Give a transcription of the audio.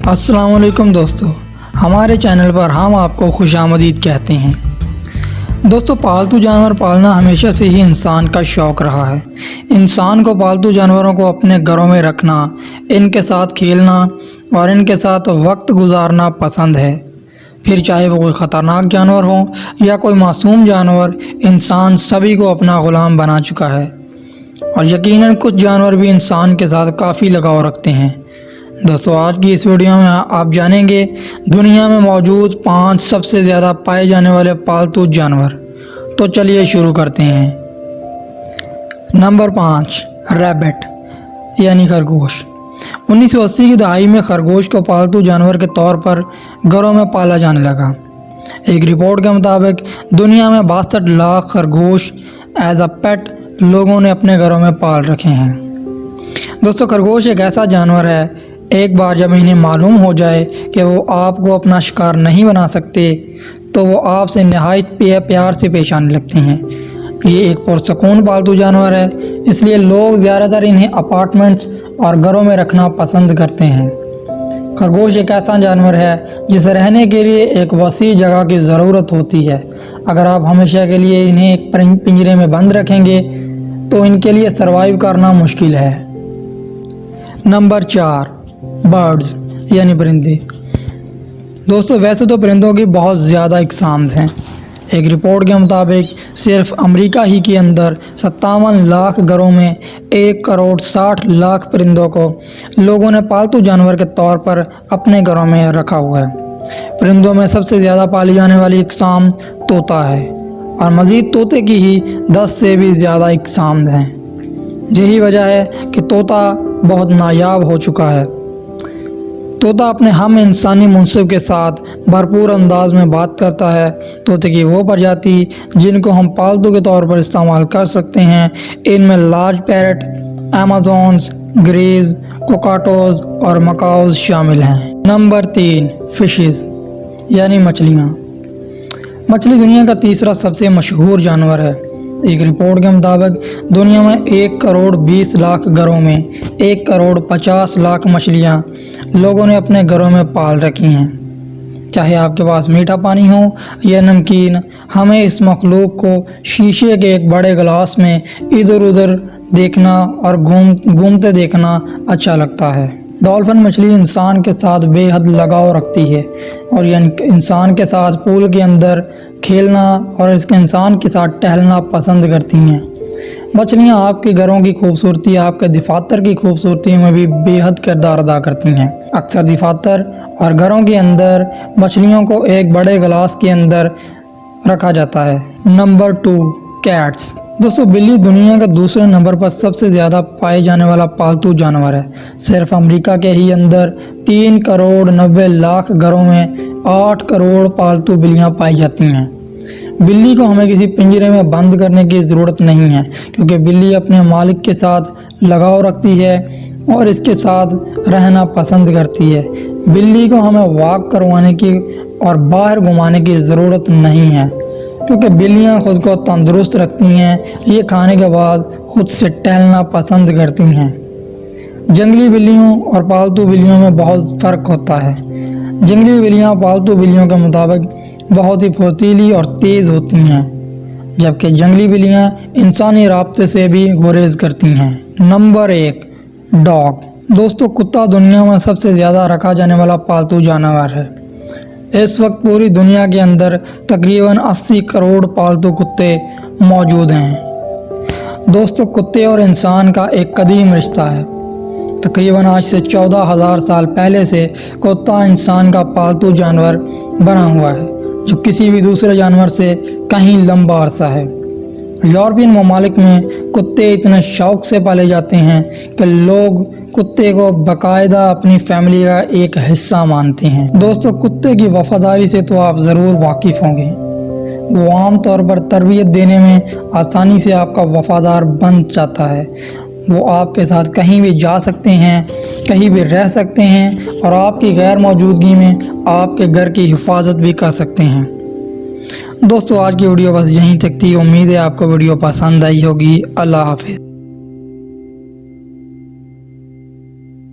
अस्सलाम वालेकुम दोस्तों, हमारे चैनल पर हम आपको खुश आमदीद कहते हैं। दोस्तों, पालतू जानवर पालना हमेशा से ही इंसान का शौक़ रहा है। इंसान को पालतू जानवरों को अपने घरों में रखना, इनके साथ खेलना और इनके साथ वक्त गुजारना पसंद है। फिर चाहे वो कोई ख़तरनाक जानवर हो या कोई मासूम जानवर, इंसान सभी को अपना ग़ुलाम बना चुका है। और यकीनन कुछ जानवर भी इंसान के साथ काफ़ी लगाव रखते हैं। दोस्तों, आज की इस वीडियो में आप जानेंगे दुनिया में मौजूद 5 सबसे ज़्यादा पाए जाने वाले पालतू जानवर। तो चलिए शुरू करते हैं। नंबर 5, रैबिट यानी खरगोश। 1980 की दहाई में खरगोश को पालतू जानवर के तौर पर घरों में पाला जाने लगा। एक रिपोर्ट के मुताबिक दुनिया में 62 लाख खरगोश एज अ पेट लोगों ने अपने घरों में पाल रखे हैं। दोस्तों, खरगोश एक ऐसा जानवर है, एक बार जब इन्हें मालूम हो जाए कि वो आपको अपना शिकार नहीं बना सकते तो वो आपसे नहायत प्यार से पेश आने लगते हैं। ये एक पुरसकून पालतू जानवर है, इसलिए लोग ज़्यादातर इन्हें अपार्टमेंट्स और घरों में रखना पसंद करते हैं। खरगोश एक ऐसा जानवर है जिसे रहने के लिए एक वसी जगह की ज़रूरत होती है। अगर आप हमेशा के लिए इन्हें एक पिंजरे में बंद रखेंगे तो इनके लिए सरवाइव करना मुश्किल है। नंबर 4, बर्ड्स यानी परिंदे। दोस्तों, वैसे तो परिंदों की बहुत ज़्यादा इकसाम्स हैं। एक रिपोर्ट के मुताबिक सिर्फ अमेरिका ही के अंदर 57 लाख घरों में 1 करोड़ 60 लाख परिंदों को लोगों ने पालतू जानवर के तौर पर अपने घरों में रखा हुआ है। परिंदों में सबसे ज़्यादा पाली जाने वाली इकसाम तोता है और मज़ीद तोते की ही 10 से भी ज़्यादा इकसाम हैं। यही वजह है कि तोता बहुत नायाब हो चुका है। तोता अपने हम इंसानी मुनसिब के साथ भरपूर अंदाज में बात करता है। तोते की वो प्रजाति जिनको हम पालतू के तौर पर इस्तेमाल कर सकते हैं, इनमें लार्ज पैरट, अमेज़न्स, ग्रेज, कोकाटोज और मकाओज शामिल हैं। नंबर 3, फिशेस यानी मछलियाँ। मछली दुनिया का तीसरा सबसे मशहूर जानवर है। एक रिपोर्ट के मुताबिक दुनिया में 1 करोड़ 20 लाख घरों में 1 करोड़ 50 लाख मछलियाँ लोगों ने अपने घरों में पाल रखी हैं। चाहे आपके पास मीठा पानी हो या नमकीन, हमें इस मखलूक को शीशे के एक बड़े गिलास में इधर उधर देखना और घूमते देखना अच्छा लगता है। डॉल्फिन मछली इंसान के साथ बेहद लगाव रखती है और यह इंसान के साथ पूल के अंदर खेलना और इसके इंसान के साथ टहलना पसंद करती हैं। मछलियाँ आपके घरों की खूबसूरती, आपके दफातर की खूबसूरती में भी बेहद किरदार अदा करती हैं। अक्सर दफातर और घरों के अंदर मछलियों को एक बड़े गिलास के अंदर रखा जाता है। Number 2, cats. दोस्तों, बिल्ली दुनिया के दूसरे नंबर पर सबसे ज़्यादा पाए जाने वाला पालतू जानवर है। सिर्फ अमेरिका के ही अंदर 3 करोड़ 90 लाख घरों में 8 करोड़ पालतू बिल्लियाँ पाई जाती हैं। बिल्ली को हमें किसी पिंजरे में बंद करने की ज़रूरत नहीं है, क्योंकि बिल्ली अपने मालिक के साथ लगाव रखती है और इसके साथ रहना पसंद करती है। बिल्ली को हमें वॉक करवाने की और बाहर घुमाने की ज़रूरत नहीं है, क्योंकि बिल्लियाँ खुद को तंदुरुस्त रखती हैं। ये खाने के बाद खुद से टहलना पसंद करती हैं। जंगली बिल्लियों और पालतू बिल्लियों में बहुत फ़र्क होता है। जंगली बिल्लियाँ पालतू बिल्लियों के मुताबिक बहुत ही फुर्तीली और तेज़ होती हैं, जबकि जंगली बिल्लियाँ इंसानी राब्ते से भी गुरेज करती हैं। Number 1, dog. दोस्तों, कुत्ता दुनिया में सबसे ज़्यादा रखा जाने वाला पालतू जानवर है। इस वक्त पूरी दुनिया के अंदर तकरीबन 80 करोड़ पालतू कुत्ते मौजूद हैं। दोस्तों, कुत्ते और इंसान का एक कदीम रिश्ता है। तकरीबन आज से 14,000 साल पहले से कुत्ता इंसान का पालतू जानवर बना हुआ है, जो किसी भी दूसरे जानवर से कहीं लंबा अरसा है। यूरोपियन ममालिक में कुत्ते इतने शौक़ से पाले जाते हैं कि लोग कुत्ते को बाकायदा अपनी फैमिली का एक हिस्सा मानते हैं। दोस्तों, कुत्ते की वफ़ादारी से तो आप ज़रूर वाकिफ़ होंगे। वो आम तौर पर तरबियत देने में आसानी से आपका वफ़ादार बन जाता है। वो आपके साथ कहीं भी जा सकते हैं, कहीं भी रह सकते हैं और आपकी गैर मौजूदगी में आपके घर की हिफाजत भी कर सकते हैं। दोस्तों, आज की वीडियो बस यहीं तक थी। उम्मीद है आपको वीडियो पसंद आई होगी। अल्लाह हाफ़िज़।